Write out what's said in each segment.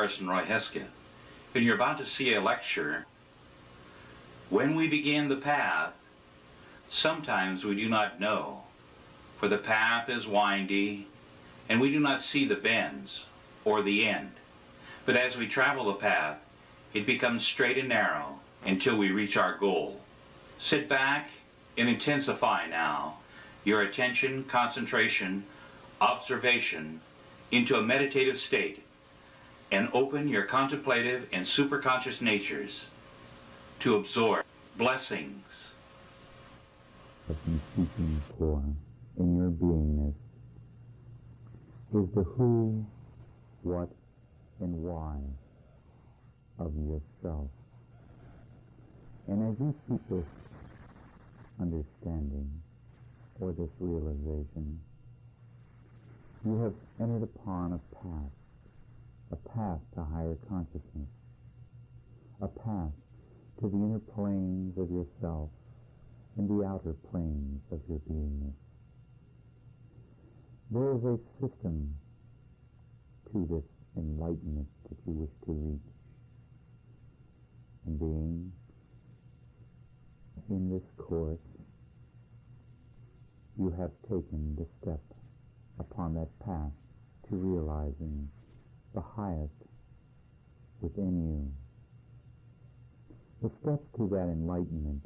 Carson Roy Hesketh, and you're about to see a lecture. When we begin the path, sometimes we do not know, for the path is windy, and we do not see the bends or the end. But as we travel the path, it becomes straight and narrow until we reach our goal. Sit back and intensify now your attention, concentration, observation into a meditative state, and open your contemplative and superconscious natures to absorb blessings. What you're seeking for in your beingness is the who, what, and why of yourself. And as you seek this understanding or this realization, you have entered upon a path to higher consciousness, a path to the inner planes of yourself and the outer planes of your beingness. There is a system to this enlightenment that you wish to reach. And being in this course, you have taken the step upon that path to realizing the highest within you. The steps to that enlightenment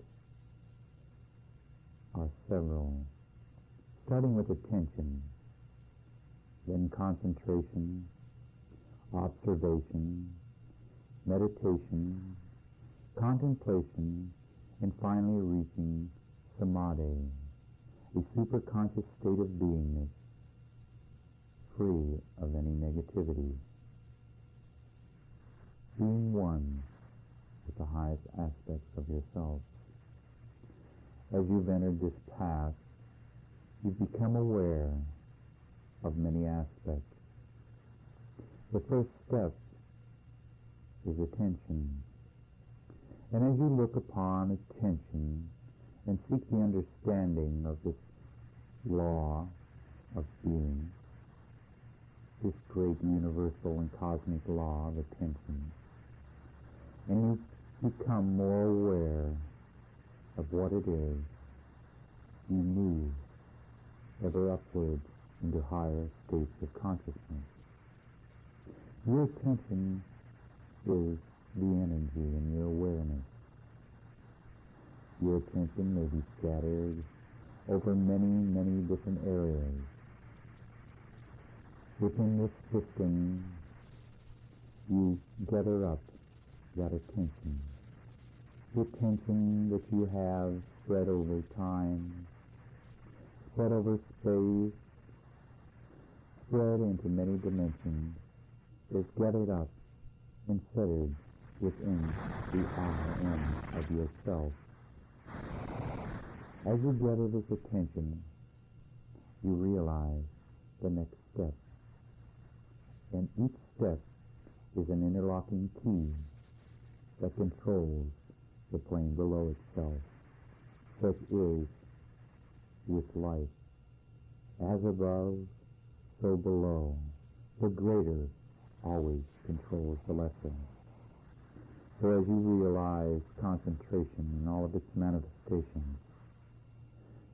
are several, starting with attention, then concentration, observation, meditation, contemplation, and finally reaching samadhi, a superconscious state of beingness, free of any negativity, being one with the highest aspects of yourself. As you've entered this path, you've become aware of many aspects. The first step is attention. And as you look upon attention and seek the understanding of this law of being, this great universal and cosmic law of attention, and you become more aware of what it is, you move ever upwards into higher states of consciousness. Your attention is the energy in your awareness. Your attention may be scattered over many, many different areas. Within this system, you gather up that attention. The attention that you have spread over time, spread over space, spread into many dimensions, is gathered up and centered within the I am of yourself. As you gather this attention, you realize the next step. And each step is an interlocking key that controls the plane below itself. Such is with life. As above, so below. The greater always controls the lesser. So as you realize concentration in all of its manifestations,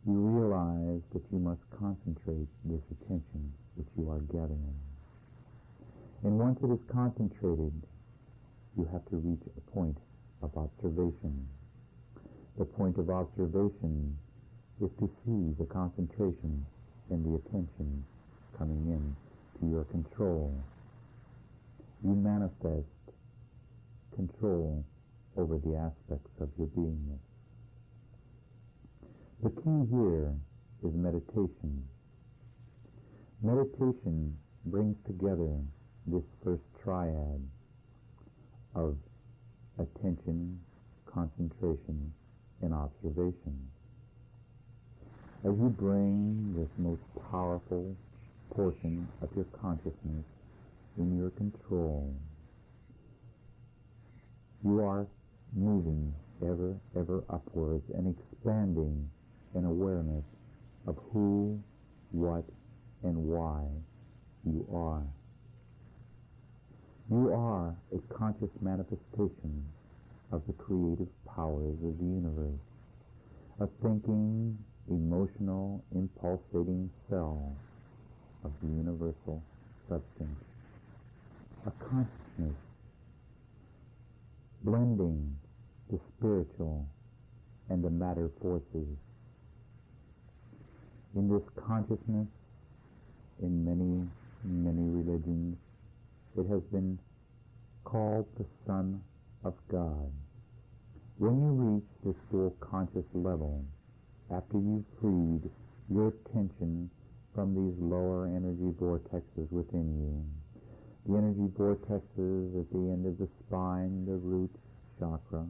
you realize that you must concentrate this attention which you are gathering. And once it is concentrated, you have to reach a point of observation. The point of observation is to see the concentration and the attention coming in to your control. You manifest control over the aspects of your beingness. The key here is meditation. Meditation brings together this first triad of attention, concentration, and observation. As you bring this most powerful portion of your consciousness in your control, you are moving ever upwards and expanding an awareness of who, what, and why you are. You are a conscious manifestation of the creative powers of the universe, a thinking, emotional, impulsating cell of the universal substance, a consciousness blending the spiritual and the matter forces. In this consciousness, in many, many religions, it has been called the Son of God. When you reach this full conscious level, after you've freed your attention from these lower energy vortexes within you, the energy vortexes at the end of the spine, the root chakra,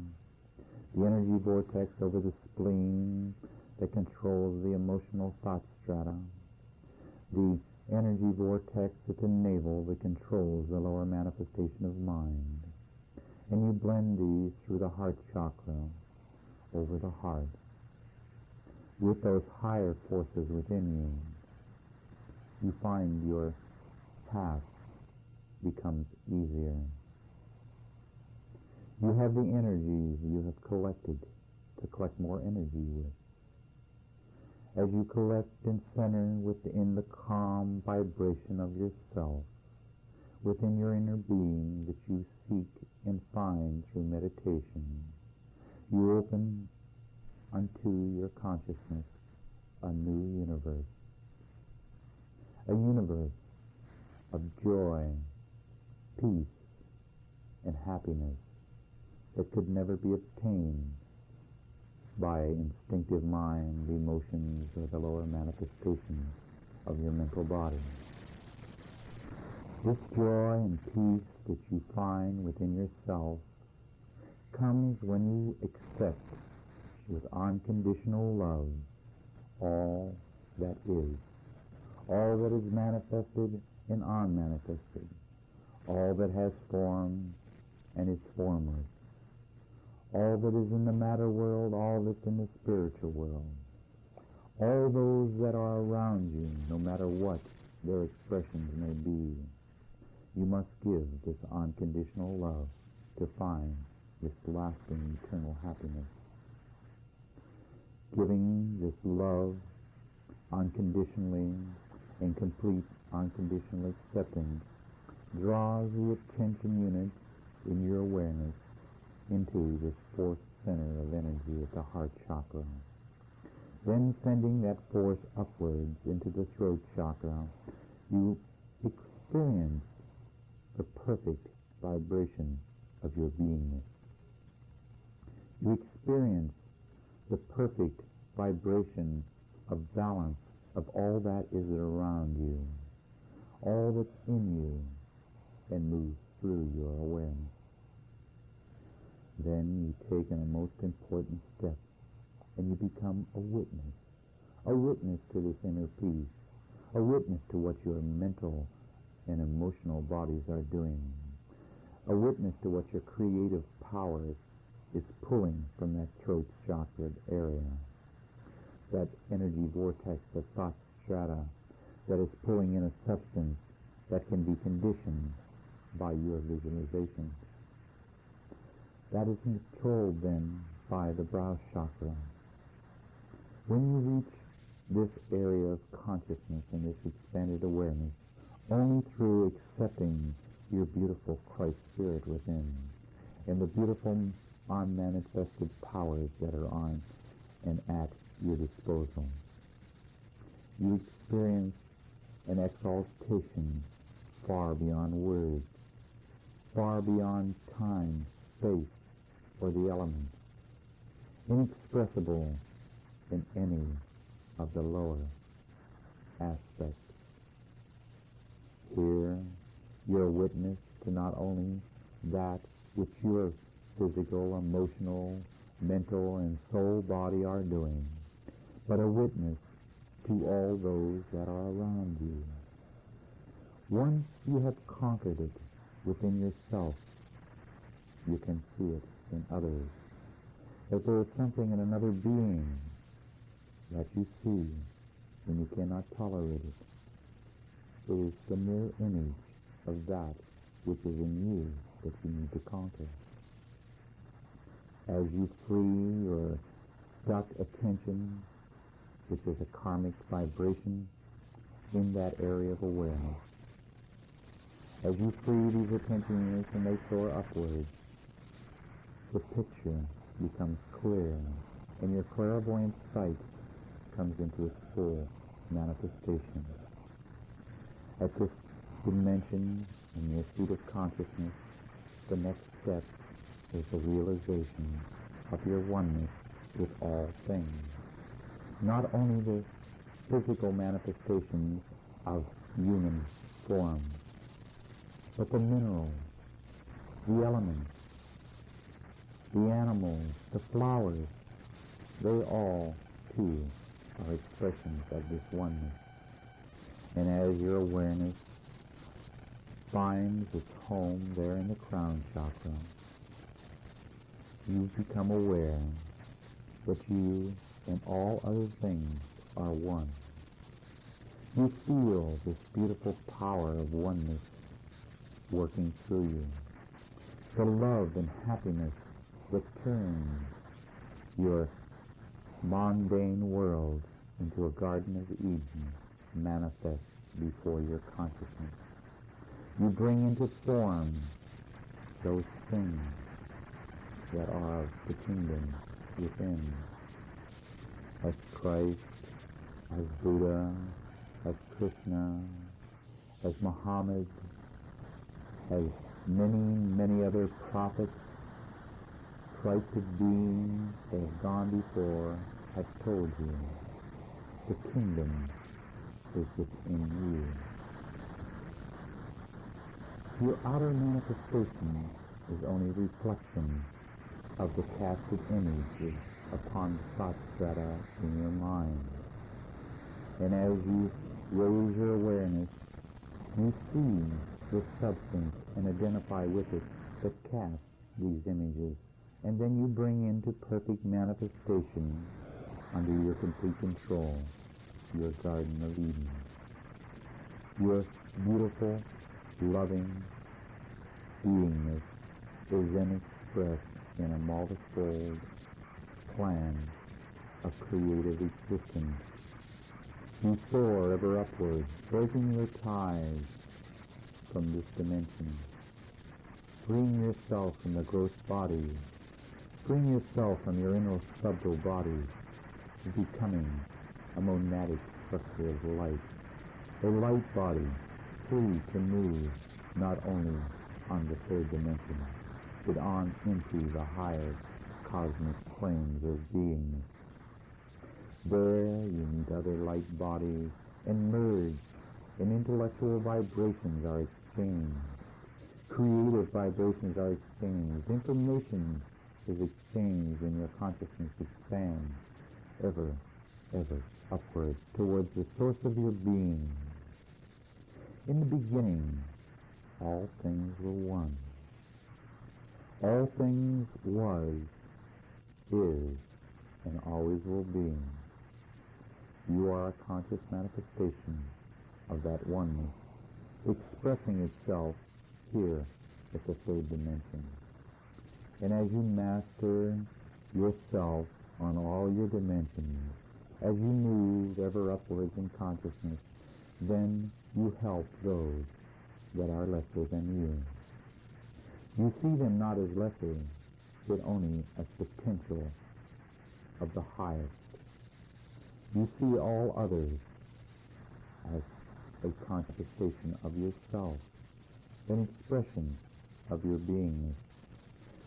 the energy vortex over the spleen that controls the emotional thought strata, the energy vortex at the navel that controls the lower manifestation of mind. And you blend these through the heart chakra, over the heart, with those higher forces within you. You find your path becomes easier. You have the energies you have collected to collect more energy with. As you collect and center within the calm vibration of yourself, within your inner being that you seek and find through meditation, you open unto your consciousness a new universe. A universe of joy, peace, and happiness that could never be obtained by instinctive mind, emotions, or the lower manifestations of your mental body. This joy and peace that you find within yourself comes when you accept with unconditional love all that is manifested and unmanifested, all that has form and is formless, all that is in the matter world, all that's in the spiritual world, all those that are around you, no matter what their expressions may be. You must give this unconditional love to find this lasting eternal happiness. Giving this love unconditionally and complete unconditional acceptance draws the attention units in your awareness into the fourth center of energy at the heart chakra. Then sending that force upwards into the throat chakra, you experience the perfect vibration of your beingness. You experience the perfect vibration of balance of all that is around you, all that's in you, and moves through your awareness. Then you take a most important step, and you become a witness to this inner peace, a witness to what your mental and emotional bodies are doing, a witness to what your creative powers is pulling from that throat chakra area, that energy vortex of thought strata that is pulling in a substance that can be conditioned by your visualization. That is controlled then by the brow chakra. When you reach this area of consciousness and this expanded awareness, only through accepting your beautiful Christ spirit within and the beautiful unmanifested powers that are on and at your disposal, you experience an exaltation far beyond words, far beyond time, space, or the elements, inexpressible in any of the lower aspects. Here, you're a witness to not only that which your physical, emotional, mental, and soul body are doing, but a witness to all those that are around you. Once you have conquered it within yourself, you can see it in others. If there is something in another being that you see when you cannot tolerate it, it is the mirror image of that which is in you that you need to conquer. As you free your stuck attention, which is a karmic vibration, in that area of awareness, as you free these attention units and they soar upwards, the picture becomes clear, and your clairvoyant sight comes into its full manifestation. At this dimension in your seat of consciousness, the next step is the realization of your oneness with all things. Not only the physical manifestations of human form, but the minerals, the elements, the animals, the flowers, they all, too, are expressions of this oneness. And as your awareness finds its home there in the crown chakra, you become aware that you and all other things are one. You feel this beautiful power of oneness working through you. The love and happiness that turns your mundane world into a Garden of Eden manifests before your consciousness. You bring into form those things that are of the kingdom within, as Christ, as Buddha, as Krishna, as Muhammad, as many, many other prophets, Christed beings that have gone before have told you the kingdom is within you. Your outer manifestation is only a reflection of the casted images upon the thought strata in your mind. And as you raise your awareness, you see the substance and identify with it that casts these images, and then you bring into perfect manifestation, under your complete control, your Garden of Eden. Your beautiful, loving beingness is then expressed in a multifold plan of creative existence. You soar ever upwards, breaking your ties from this dimension, freeing yourself from the gross body, freeing yourself from your inner subtle body, becoming a monadic structure of light, a light body free to move not only on the third dimension, but on into the higher cosmic planes of beingness. There you meet other light bodies and merge, and intellectual vibrations are exchanged. Creative vibrations are exchanged. Information is exchanged, and your consciousness expands ever, ever upward towards the source of your being. In the beginning, all things were one. All things was, is, and always will be. You are a conscious manifestation of that oneness, expressing itself here at the third dimension. And as you master yourself on all your dimensions, as you move ever upwards in consciousness, then you help those that are lesser than you. You see them not as lesser, but only as potential of the highest. You see all others as a manifestation of yourself, an expression of your beingness.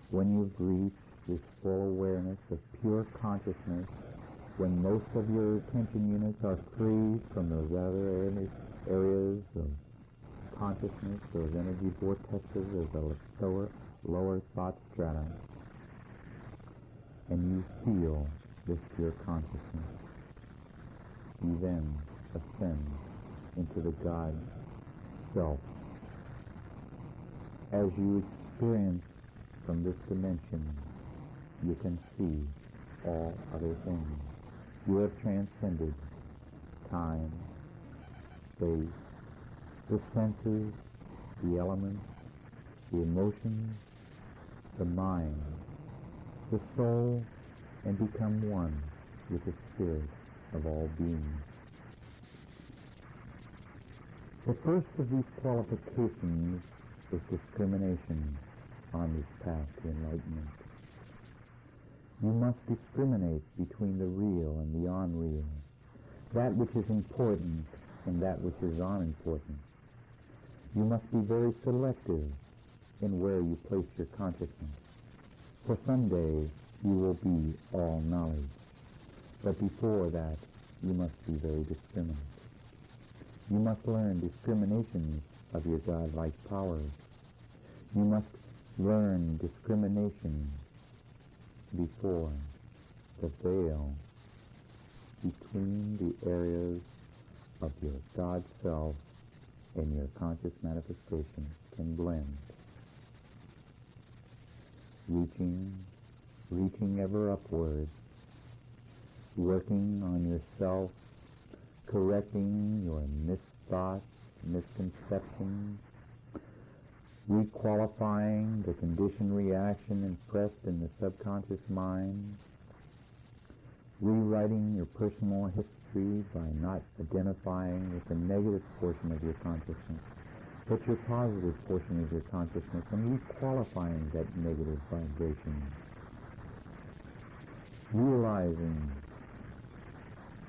When you've reached this full awareness of pure consciousness, when most of your attention units are free from those other areas of consciousness, those energy vortexes of the lower thought strata, and you feel this pure consciousness, you then ascend into the God Self. As you experience from this dimension, you can see all other things. You have transcended time, space, the senses, the elements, the emotions, the mind, the soul, and become one with the spirit of all beings. The first of these qualifications is discrimination on this path to enlightenment. You must discriminate between the real and the unreal, that which is important and that which is unimportant. You must be very selective in where you place your consciousness, for someday you will be all knowledge. But before that, you must be very discriminate. You must learn discriminations of your godlike powers. You must learn discrimination before the veil between the areas of your God self and your conscious manifestation can blend. Reaching ever upwards, working on yourself, correcting your misthoughts, misconceptions, requalifying the conditioned reaction impressed in the subconscious mind, rewriting your personal history by not identifying with the negative portion of your consciousness, but your positive portion of your consciousness, and requalifying that negative vibration, realizing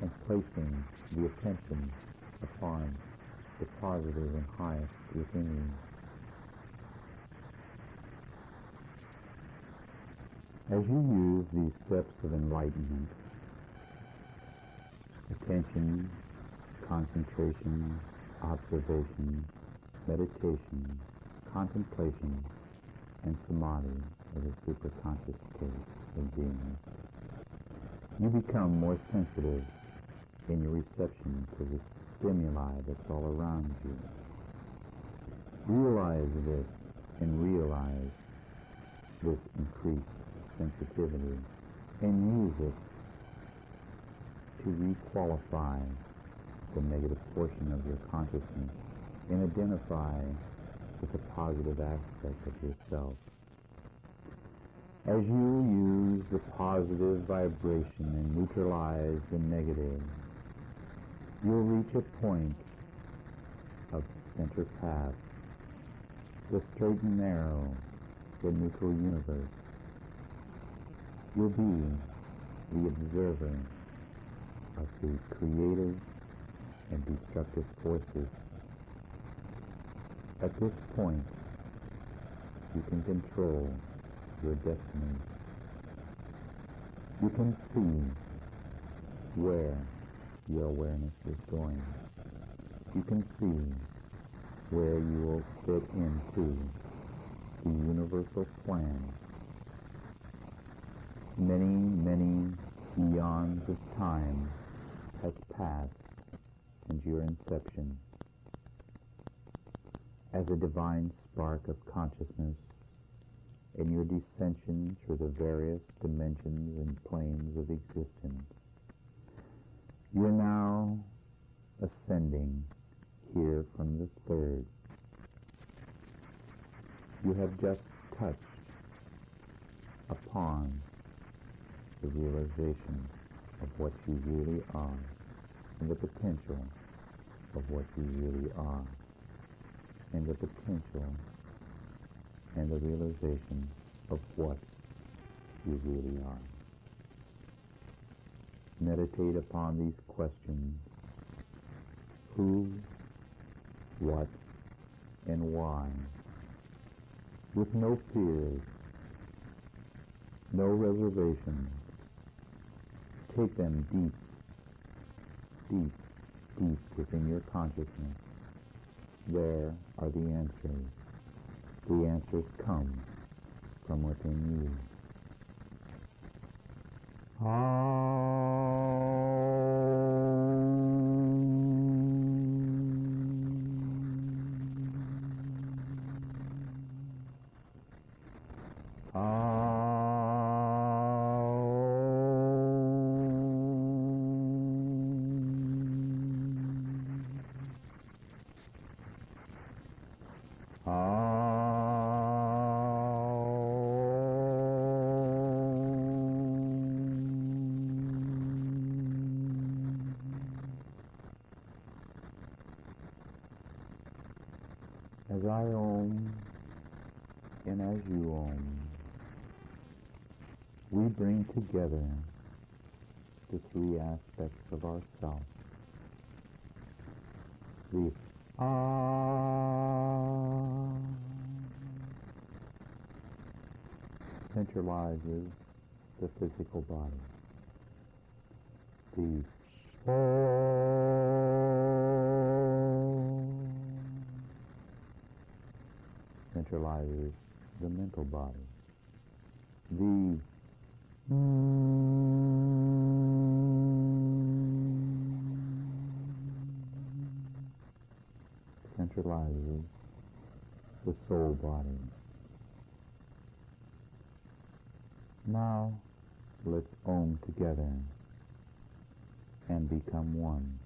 and placing the attention upon the positive and highest within you. As you use these steps of enlightenment, attention, concentration, observation, meditation, contemplation, and samadhi as a superconscious state of being, you become more sensitive in your reception to the stimuli that's all around you. Realize this and realize this increased sensitivity and use it to requalify the negative portion of your consciousness and identify with the positive aspect of yourself. As you use the positive vibration and neutralize the negative, you'll reach a point of center path, the straight and narrow, the neutral universe. You'll be the observer of the creative and destructive forces. At this point, you can control your destiny. You can see where your awareness is going. You can see where you will fit into the universal plan. Many eons of time has passed since your inception. As a divine spark of consciousness in your descension through the various dimensions and planes of existence, you are now ascending here from the third. You have just touched upon the realization of what you really are and the potential of what you really are and the potential and the realization of what you really are. Meditate upon these questions: who, what, and why, with no fears, no reservations. Take them deep within your consciousness. There are the answers. The answers come from within you. As I Om and as you Om, we bring together the three aspects of ourself. The Ah centralizes the physical body. The centralizes the mental body. The centralizes the soul body. Now, let's Om together and become one.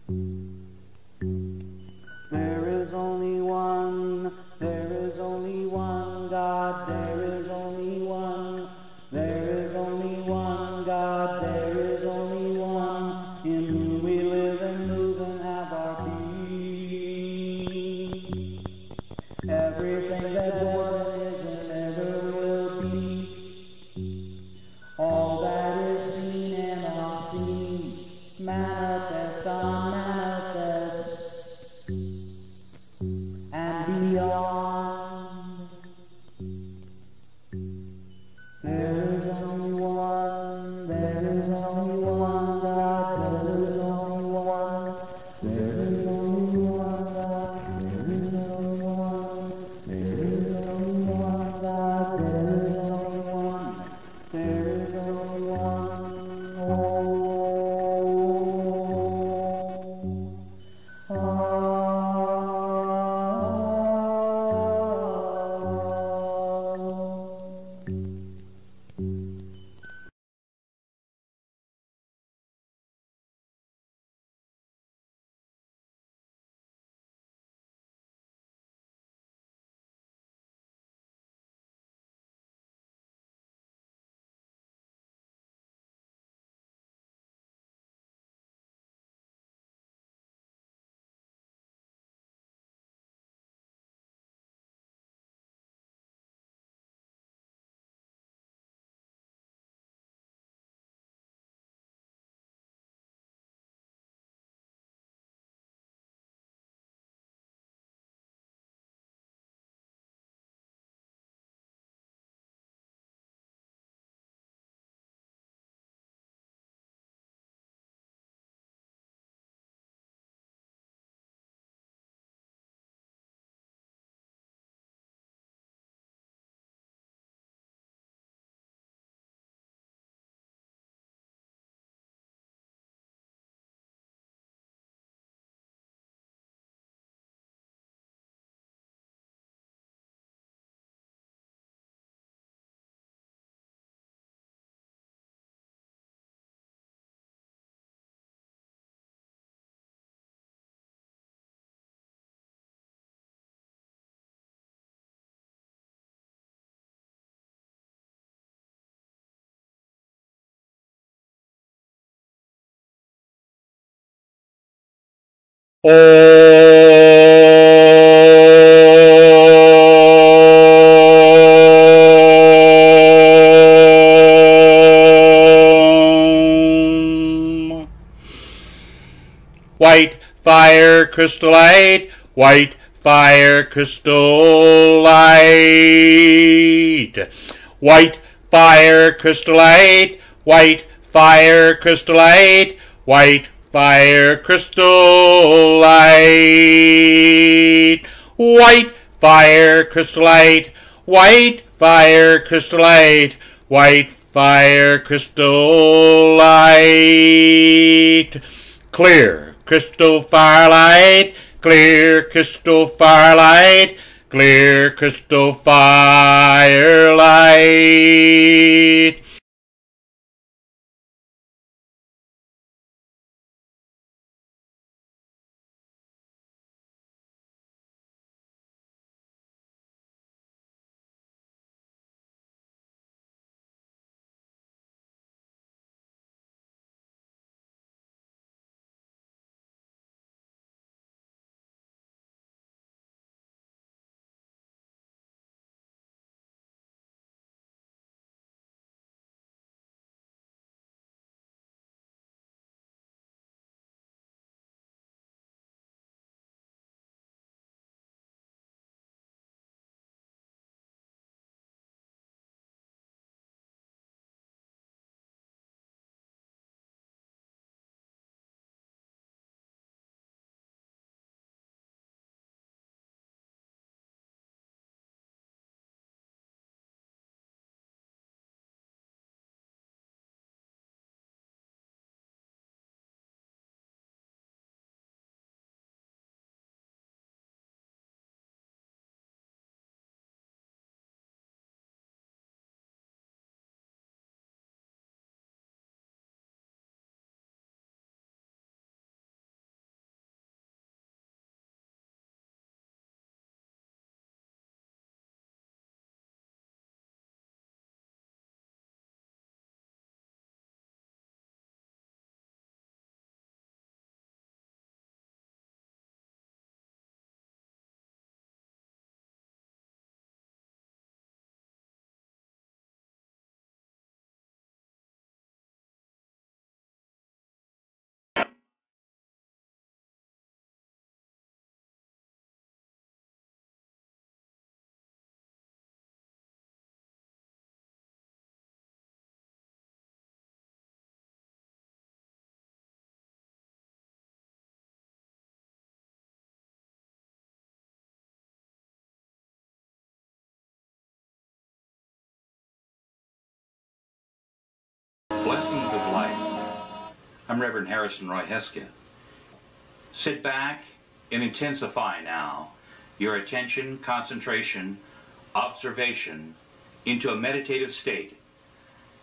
There is only one, there is only one God, there is only one, there is only one God, there is only one, in whom we live and move and have our being. Everything that was and is and ever will be, all that is seen and unseen, manifest, unmanifest, and beyond. There is only one, there is only one God, there is only one, there is only one God, there is only one, there is only one God, there is only one, there is only one. White fire crystallite, white fire crystallite, white fire crystallite, white fire crystallite, white fire crystallite, white fire crystallite, white fire crystallite, white fire crystallite, clear crystal firelight, clear crystal firelight, clear crystal firelight. Blessings of Light. I'm Reverend Harrison Roy Hesketh. Sit back and intensify now your attention, concentration, observation into a meditative state,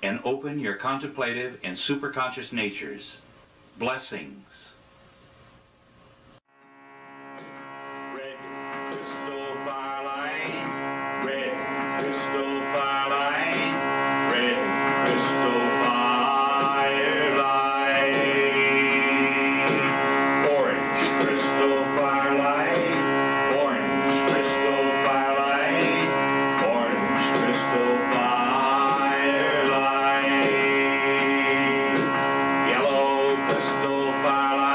and open your contemplative and superconscious natures. Blessings. Red crystal firelight, red crystal firelight, red crystal firelight. Orange crystal firelight, orange crystal firelight, orange crystal firelight. Yellow crystal firelight.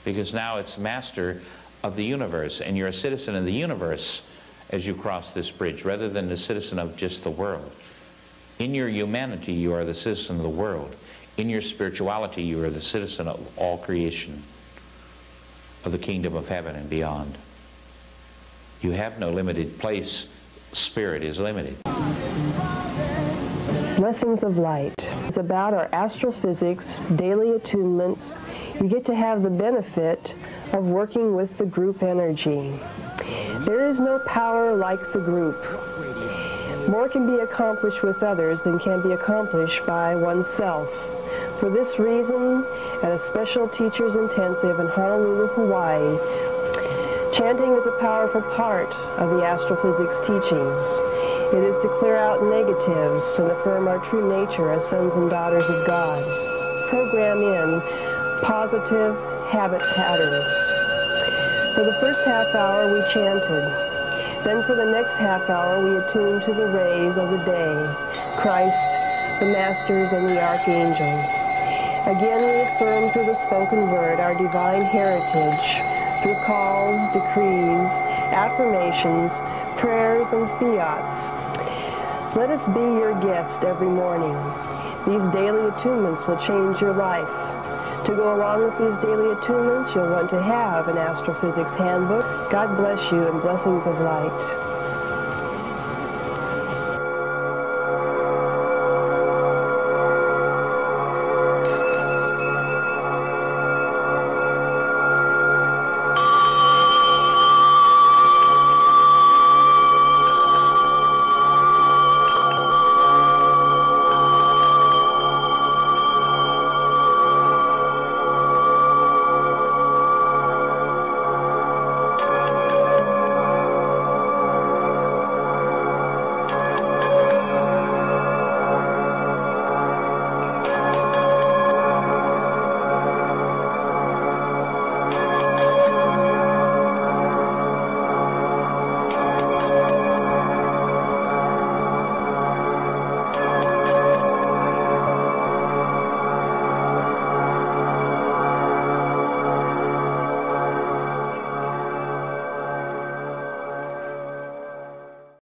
because now it's master of the universe, and you're a citizen of the universe as you cross this bridge, rather than a citizen of just the world. In your humanity, you are the citizen of the world. In your spirituality, you are the citizen of all creation, of the kingdom of heaven and beyond. You have no limited place. Spirit is limited. Lessons of Light. It's about our astrophysics, daily attunements. You get to have the benefit of working with the group energy. There is no power like the group. More can be accomplished with others than can be accomplished by oneself. For this reason, at a special teacher's intensive in Honolulu, Hawaii, chanting is a powerful part of the astrophysics teachings. It is to clear out negatives and affirm our true nature as sons and daughters of God. Program in positive habit patterns. For the first half hour we chanted. Then for the next half hour we attuned to the rays of the day, Christ, the Masters, and the Archangels. Again we affirm through the spoken word our divine heritage, through calls, decrees, affirmations, prayers, and fiats. Let us be your guest every morning. These daily attunements will change your life. To go along with these daily attunements, you'll want to have an Astrophysics Handbook. God bless you and blessings of light.